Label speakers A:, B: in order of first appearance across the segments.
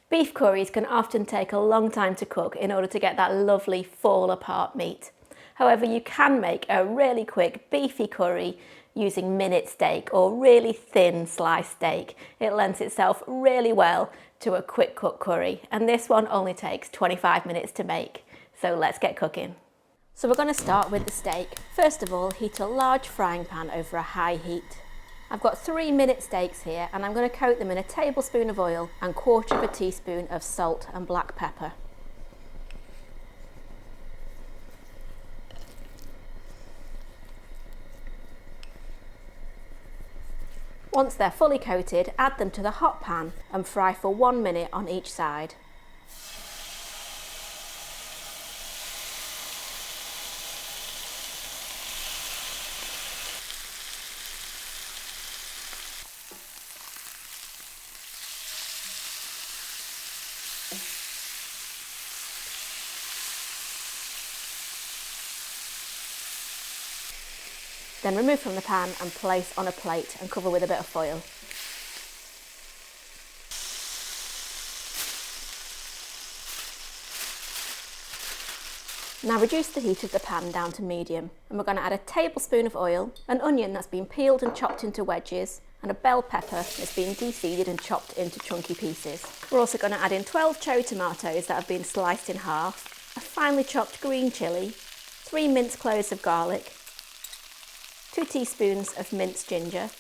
A: Beef curries can often take a long time to cook in order to get that lovely fall apart meat. However, you can make a really quick beefy curry using minute steak or really thin sliced steak. It lends itself really well to a quick cook curry, and this one only takes 25 minutes to make. So let's get cooking. So we're going to start with the steak. First of all, heat a large frying pan over a high heat. I've got 3 minute steaks here, and I'm going to coat them in a tablespoon of oil and 1/4 teaspoon of salt and black pepper. Once they're fully coated, add them to the hot pan and fry for 1 minute on each side. Then remove from the pan and place on a plate and cover with a bit of foil. Now reduce the heat of the pan down to medium, and we're going to add a tablespoon of oil, an onion that's been peeled and chopped into wedges, and a bell pepper that's been de-seeded and chopped into chunky pieces. We're also going to add in 12 cherry tomatoes that have been sliced in half, a finely chopped green chilli, 3 minced cloves of garlic, 2 teaspoons of minced ginger,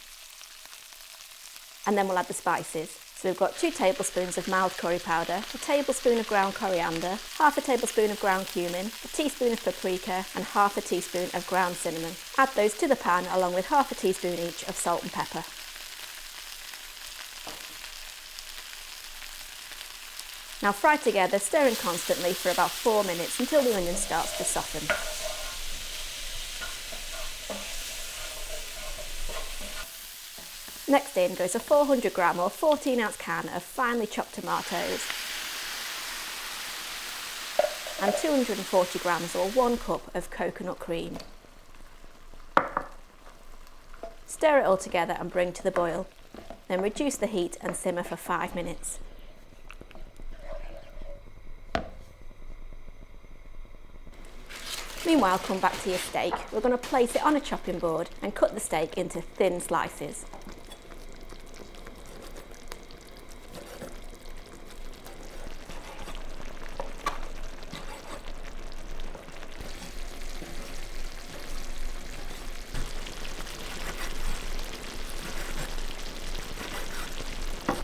A: and then we'll add the spices. So we've got 2 tablespoons of mild curry powder, a tablespoon of ground coriander, half a tablespoon of ground cumin, a teaspoon of paprika, and half a teaspoon of ground cinnamon. Add those to the pan along with half a teaspoon each of salt and pepper. Now fry together, stirring constantly for about 4 minutes until the onion starts to soften. Next in goes a 400 gram or 14 ounce can of finely chopped tomatoes and 240 grams or 1 cup of coconut cream. Stir it all together and bring to the boil. Then reduce the heat and simmer for 5 minutes. Meanwhile, come back to your steak. We're going to place it on a chopping board and cut the steak into thin slices.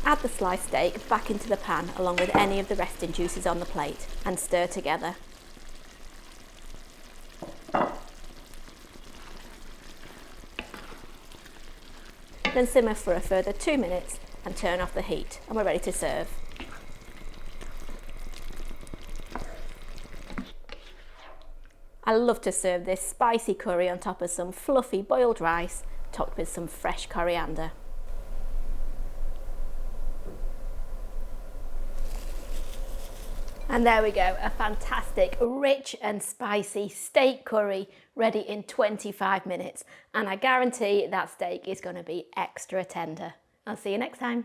A: Add the sliced steak back into the pan along with any of the resting juices on the plate and stir together. Then simmer for a further 2 minutes and turn off the heat, and we're ready to serve. I love to serve this spicy curry on top of some fluffy boiled rice topped with some fresh coriander. And there we go, a fantastic, rich and spicy steak curry ready in 25 minutes. And I guarantee that steak is going to be extra tender. I'll see you next time.